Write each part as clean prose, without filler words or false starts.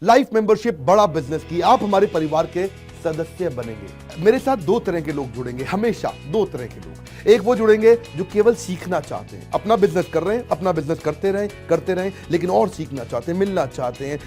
Life membership बड़ा business की, आप हमारे परिवार के सदस्य बनेंगे। मेरे साथ दो तरह के लोग जुड़ेंगे, हमेशा दो तरह के लोग। एक वो जुड़ेंगे जो केवल सीखना चाहते हैं, अपना बिजनेस कर रहे हैं, अपना बिजनेस करते रहें, लेकिन और सीखना चाहते हैं, मिलना चाहते हैं,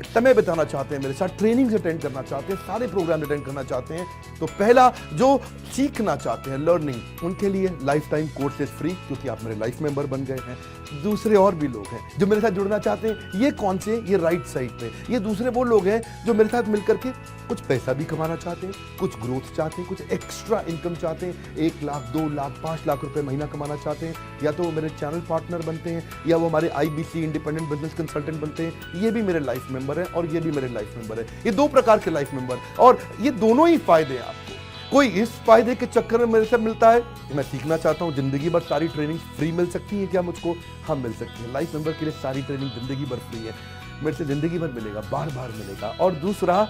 समय बिताना चाहते हैं, मेरे साथ ट्रेनिंग्स अटेंड करना चाहते हैं, सारे प्रोग्राम अटेंड करना चाहते हैं। तो पहला जो सीखना चाहते हैं, लर्निंग, उनके लिए लाइफ टाइम कोर्सेज फ्री, क्योंकि आप मेरे लाइफ मेंबर बन गए हैं। दूसरे और भी लोग हैं जो मेरे साथ जुड़ना चाहते हैं। ये कौन से? ये राइट साइड पे, ये दूसरे वो लोग हैं जो मेरे साथ मिलकर के कुछ पैसा भी कमाना चाहते हैं, कुछ ग्रोथ चाहते हैं, कुछ एक्स्ट्रा इनकम चाहते हैं, 1 लाख 2 लाख 5 लाख रुपए महीना कमाना चाहते हैं। या तो वो मेरे चैनल पार्टनर बनते हैं, या वो हमारे IBC इंडिपेंडेंट बिजनेस कंसल्टेंट बनते हैं। ये भी मेरे लाइफ मेंबर है और ये भी मेरे लाइफ मेंबर है। ये दो प्रकार के लाइफ मेंबर, और ये दोनों ही फायदे हैं आपको। कोई इस फायदे के चक्कर में मेरे से मिलता है, मैं सीखना चाहता हूं, जिंदगी भर सारी ट्रेनिंग फ्री मिल सकती है क्या मुझको? हाँ, मिल सकती है। लाइफ मेंबर के लिए सारी ट्रेनिंग जिंदगी भर फ्री है, मेरे से जिंदगी भर मिलेगा, बार बार मिलेगा। और दूसरा,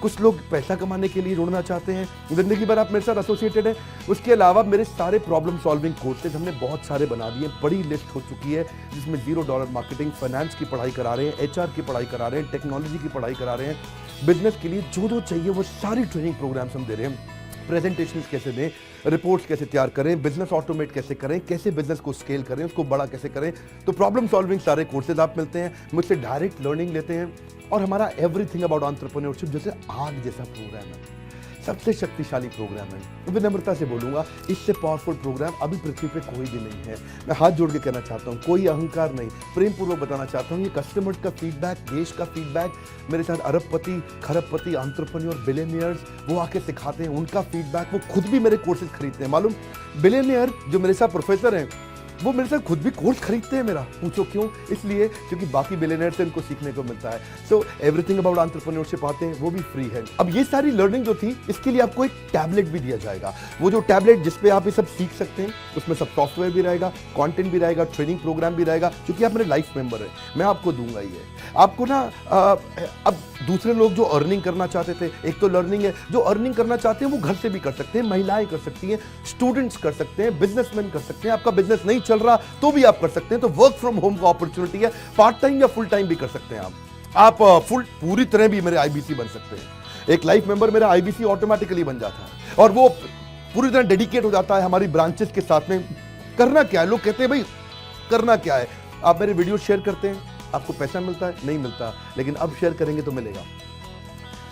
कुछ लोग पैसा कमाने के लिए जुड़ना चाहते हैं, जिंदगी भर आप मेरे साथ एसोसिएटेड हैं। उसके अलावा मेरे सारे प्रॉब्लम सॉल्विंग कोर्सेज हमने बहुत सारे बना दिए, बड़ी लिस्ट हो चुकी है, जिसमें $0 मार्केटिंग, फाइनेंस की पढ़ाई करा रहे हैं, HR की पढ़ाई करा रहे हैं, टेक्नोलॉजी की पढ़ाई करा रहे हैं। बिजनेस के लिए जो चाहिए वो सारी ट्रेनिंग प्रोग्राम्स हम दे रहे हैं। प्रेजेंटेशंस कैसे दें, रिपोर्ट्स कैसे तैयार करें, बिजनेस ऑटोमेट कैसे करें, कैसे बिजनेस को स्केल करें, उसको बड़ा कैसे करें। तो प्रॉब्लम सॉल्विंग सारे कोर्सेज आप मिलते हैं, मुझसे डायरेक्ट लर्निंग लेते हैं। और हमारा एवरीथिंग अबाउट एंटरप्रेन्योरशिप जैसे आग जैसा प्रोग्राम है, सबसे शक्तिशाली प्रोग्राम है। विनम्रता से बोलूंगा, इससे पावरफुल प्रोग्राम अभी पृथ्वी पे कोई भी नहीं है। मैं हाथ जोड़ के कहना चाहता हूँ, कोई अहंकार नहीं, प्रेम पूर्वक बताना चाहता हूँ, ये कस्टमर्स का फीडबैक, देश का फीडबैक, मेरे साथ अरबपति, खरबपति, एंटरप्रेन्योर, बिलियनियर्स, वो आके सिखाते हैं, उनका फीडबैक, वो खुद भी मेरे कोर्सेज खरीदते हैं। मालूम, बिलियनियर जो मेरे साथ प्रोफेसर हैं, वो मेरे साथ खुद भी कोर्स खरीदते हैं मेरा। पूछो क्यों? इसलिए क्योंकि बाकी बिलियनियर से इनको सीखने को मिलता है। सो एवरीथिंग अबाउट एंटरप्रेन्योरशिप आते हैं, वो भी फ्री है। अब ये सारी लर्निंग जो थी, इसके लिए आपको एक टैबलेट भी दिया जाएगा। वो जो टैबलेट जिसपे आप ये सब सीख सकते हैं, उसमें सब सॉफ्टवेयर भी रहेगा, कंटेंट भी रहेगा, ट्रेनिंग प्रोग्राम भी रहेगा, क्योंकि आप मेरे लाइफ मेंबर हैं। मैं आपको दूंगा ये। आपको ना अब दूसरे लोग जो अर्निंग करना चाहते थे, एक तो लर्निंग है, जो अर्निंग करना चाहते हैं वो घर से भी कर सकते हैं, महिलाएं कर सकती हैं, स्टूडेंट्स कर सकते हैं, बिजनेसमैन कर सकते हैं। आपका बिजनेस नहीं चल रहा तो भी आप कर सकते हैं। तो वर्क फ्रॉम होम का अपॉर्चुनिटी है, पार्ट टाइम या फुल टाइम भी कर सकते हैं आप पूरी तरह भी मेरे IBC बन सकते हैं। एक लाइफ मेंबर मेरा IBC ऑटोमेटिकली बन जाता है और वो पूरी तरह डेडिकेट हो जाता है हमारी ब्रांचेस के साथ में। करना क्या है? लोग कहते हैं भाई करना क्या है? आप मेरे वीडियो शेयर करते हैं, आपको पैसा मिलता है? नहीं मिलता, लेकिन अब शेयर करेंगे तो मिलेगा।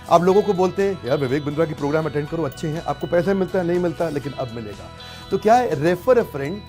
आप लोगों को बोलते हैं यार विवेक बिंद्रा की प्रोग्राम अटेंड करो, अच्छे हैं, आपको पैसा मिलता है? नहीं मिलता, लेकिन अब मिलेगा। तो क्या है? Refer a friend,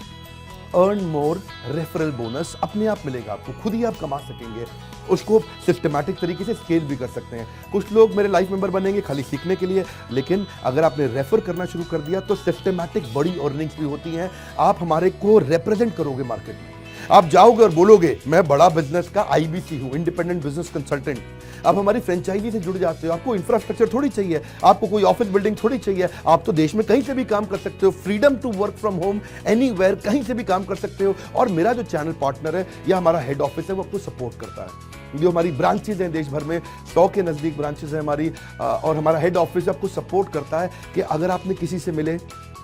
earn more, referral bonus अपने आप मिलेगा आपको, खुद ही आप कमा सकेंगे। उसको सिस्टमैटिक तरीके से स्केल भी कर सकते हैं। कुछ लोग मेरे लाइफ मेंबर बनेंगे खाली सीखने के लिए, लेकिन अगर आपने रेफर करना शुरू कर दिया तो सिस्टमैटिक बड़ी अर्निंग्स भी होती हैं। आप हमारे को रिप्रेजेंट करोगे मार्केट में, आप जाओगे और बोलोगे मैं बड़ा बिजनेस का IBC हूं, इंडिपेंडेंट बिजनेस कंसल्टेंट। आप हमारी फ्रेंचाइजी से जुड़ जाते हो, आपको इंफ्रास्ट्रक्चर थोड़ी चाहिए, आपको कोई ऑफिस बिल्डिंग थोड़ी चाहिए, आप तो देश में कहीं से भी काम कर सकते हो, freedom to work from home, anywhere, कहीं से भी काम कर सकते हो। और मेरा जो चैनल पार्टनर है या हमारा हेड ऑफिस है, वो आपको सपोर्ट करता है। जो हमारी ब्रांचेज हैं देश भर में, 100 के नजदीक ब्रांचेज हैं हमारी, और हमारा हेड ऑफिस आपको सपोर्ट करता है कि अगर आपने किसी से मिले,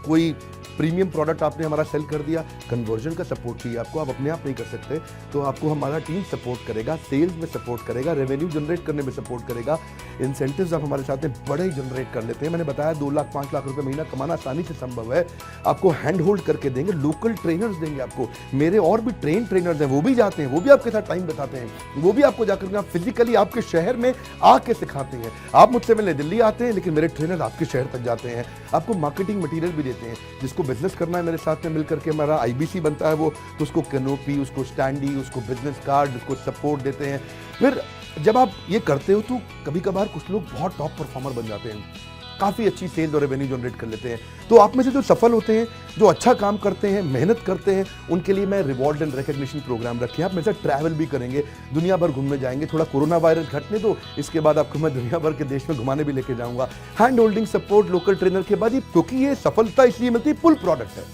कोई प्रीमियम प्रोडक्ट आपने हमारा सेल कर दिया, कन्वर्जन का सपोर्ट चाहिए आपको, आप अपने आप नहीं कर सकते, तो आपको हमारा टीम सपोर्ट करेगा, सेल्स में सपोर्ट करेगा, रेवेन्यू जनरेट करने में सपोर्ट करेगा, इंसेंटिव्स आप हमारे साथ में बड़े ही जनरेट कर लेते हैं। मैंने बताया 2 लाख 5 लाख रुपए महीना कमाना आसानी से संभव है। आपको हैंड होल्ड करके देंगे, लोकल ट्रेनर्स देंगे आपको, मेरे और भी ट्रेनर्स हैं, वो भी जाते हैं, वो भी आपके साथ टाइम बिताते हैं, वो भी आपको जाकर फिजिकली आपके शहर में आके सिखाते हैं। आप मुझसे मिलने दिल्ली आते हैं, लेकिन मेरे ट्रेनर आपके शहर तक जाते हैं, आपको मार्केटिंग मटीरियल भी देते हैं। जिसको बिजनेस करना है मेरे साथ में मिलकर के, हमारा IBC बनता है वो, तो उसको कैनोपी, उसको स्टैंडी, उसको बिजनेस कार्ड, उसको सपोर्ट देते हैं। फिर जब आप ये करते हो तो कभी कभार कुछ लोग बहुत टॉप परफॉर्मर बन जाते हैं, काफ़ी अच्छी सेल्स और रेवेन्यू जनरेट कर लेते हैं। तो आप में से जो सफल होते हैं, जो अच्छा काम करते हैं, मेहनत करते हैं, उनके लिए मैं रिवॉर्ड एंड रिकग्निशन प्रोग्राम रखे। आप मेरे साथ ट्रैवल भी करेंगे, दुनिया भर घूमने जाएंगे। थोड़ा कोरोना वायरस घटने दो, इसके बाद आपको मैं दुनिया भर के देश में घुमाने भी लेके जाऊंगा। Hand holding support local trainer के बाद, क्योंकि ये सफलता इसलिए मिलती है, पुल प्रोडक्ट है।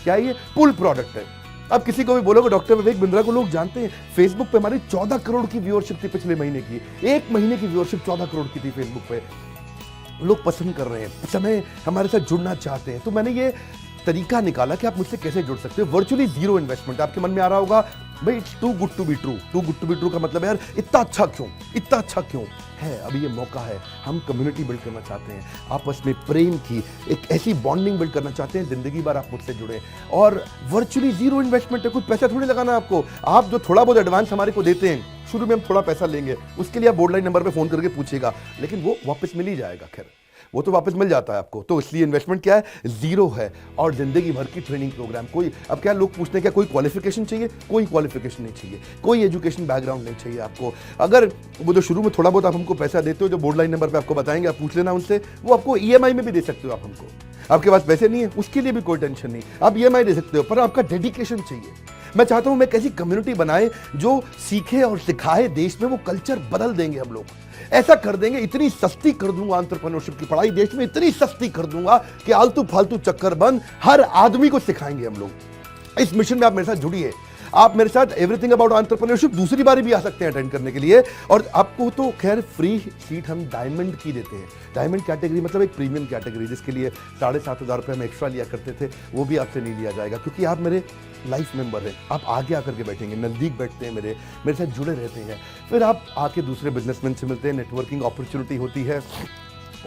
क्या ये पुल प्रोडक्ट है? अब किसी को भी बोलोगे डॉक्टर विवेक बिंद्रा को लोग जानते हैं, फेसबुक पे हमारी 14 करोड़ की व्यूअरशिप थी पिछले महीने की, एक महीने की व्यूअरशिप 14 करोड़ की थी फेसबुक पे। लोग पसंद कर रहे हैं, समय हमारे साथ जुड़ना चाहते हैं। तो मैंने ये तरीका निकाला कि आप मुझसे कैसे जुड़ सकते हो। Virtually 0 investment. आपके मन में आ रहा होगा भाई too good to be true, too good to be true का मतलब है यार इतना अच्छा क्यों, इतना अच्छा क्यों है। अभी ये मौका है, हम कम्युनिटी बिल्ड करना चाहते हैं, आपस में प्रेम की एक ऐसी बॉन्डिंग बिल्ड करना चाहते हैं, जिंदगी भर आप मुझसे जुड़े और वर्चुअली जीरो इन्वेस्टमेंट है, कुछ पैसा थोड़ी लगाना है आपको। आप जो थोड़ा बहुत एडवांस हमारे को देते हैं, शुरू में हम थोड़ा पैसा लेंगे, उसके लिए आप बोर्ड लाइन नंबर पे फोन करके पूछिएगा, लेकिन वो वापस मिल ही जाएगा, खैर वो तो वापस मिल जाता है आपको। तो इसलिए इन्वेस्टमेंट क्या है, जीरो है और जिंदगी भर की ट्रेनिंग प्रोग्राम। कोई अब क्या लोग पूछते हैं क्या कोई क्वालिफिकेशन चाहिए, कोई क्वालिफिकेशन नहीं चाहिए, कोई एजुकेशन बैकग्राउंड नहीं चाहिए आपको। अगर वो जो शुरू में थोड़ा बहुत आप हमको पैसा देते हो, जो बोर्ड लाइन नंबर पे आपको बताएंगे, आप पूछ लेना उनसे, वो आपको ईएमआई में भी दे सकते हो आप हमको। आपके पास पैसे नहीं है उसके लिए भी कोई टेंशन नहीं, आप ईएमआई दे सकते हो, पर आपका डेडिकेशन चाहिए। मैं चाहता हूं मैं एक ऐसी कम्युनिटी बनाए जो सीखे और सिखाए, देश में वो कल्चर बदल देंगे हम लोग। ऐसा कर देंगे, इतनी सस्ती कर दूंगा एंटरप्रेन्योरशिप की पढ़ाई देश में, इतनी सस्ती कर दूंगा कि आलतू फालतू चक्कर बंद, हर आदमी को सिखाएंगे हम लोग। इस मिशन में आप मेरे साथ जुड़िए, आप मेरे साथ एवरीथिंग अबाउट एंटरप्रेन्योरशिप दूसरी बारी भी आ सकते हैं अटेंड करने के लिए। और आपको तो खैर फ्री सीट हम डायमंड की देते हैं। डायमंड कैटेगरी मतलब एक प्रीमियम कैटेगरी, जिसके लिए 7,500 रुपये हम एक्स्ट्रा लिया करते थे, वो भी आपसे नहीं लिया जाएगा, क्योंकि आप मेरे लाइफ मेंबर हैं। आप आगे आकर के बैठेंगे, नज़दीक बैठते हैं, मेरे साथ जुड़े रहते हैं, फिर आप आके दूसरे बिजनेसमैन से मिलते हैं, नेटवर्किंग अपॉर्चुनिटी होती है।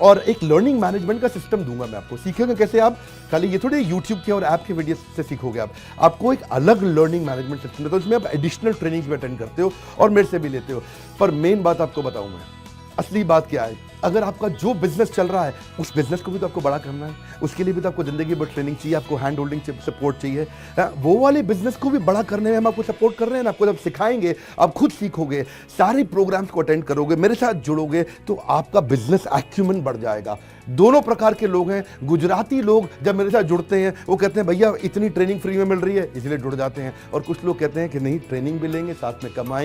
और एक लर्निंग मैनेजमेंट का सिस्टम दूंगा मैं आपको। सीखेंगे कैसे आप, खाली ये थोड़ी यूट्यूब के और ऐप के वीडियो से सीखोगे आप, आपको एक अलग लर्निंग मैनेजमेंट सिस्टम देता हूं, उसमें आप एडिशनल ट्रेनिंग भी अटेंड करते हो और मेरे से भी लेते हो। पर मेन बात आपको बताऊं मैं, असली बात क्या है, अगर आपका जो बिजनेस चल रहा है उस बिजनेस को भी तो आपको बड़ा करना है, उसके लिए भी तो आपको जिंदगी भर ट्रेनिंग चाहिए, आपको हैंड होल्डिंग सपोर्ट चाहिए। वो वाले बिजनेस को भी बड़ा करने में हम आपको सपोर्ट कर रहे हैं ना, आपको जब सिखाएंगे, आप खुद सीखोगे, सारे प्रोग्राम्स को अटेंड करोगे, मेरे साथ जुड़ोगे, तो आपका बिजनेस एक्यूमेन बढ़ जाएगा। दोनों प्रकार के लोग हैं। गुजराती लोग जब मेरे साथ जुड़ते हैं वो कहते हैं भैया इतनी ट्रेनिंग फ्री में मिल रही है, इसलिए जुड़ जाते हैं। और कुछ लोग कहते हैं कि नहीं, ट्रेनिंग भी लेंगे, साथ में कमाएंगे,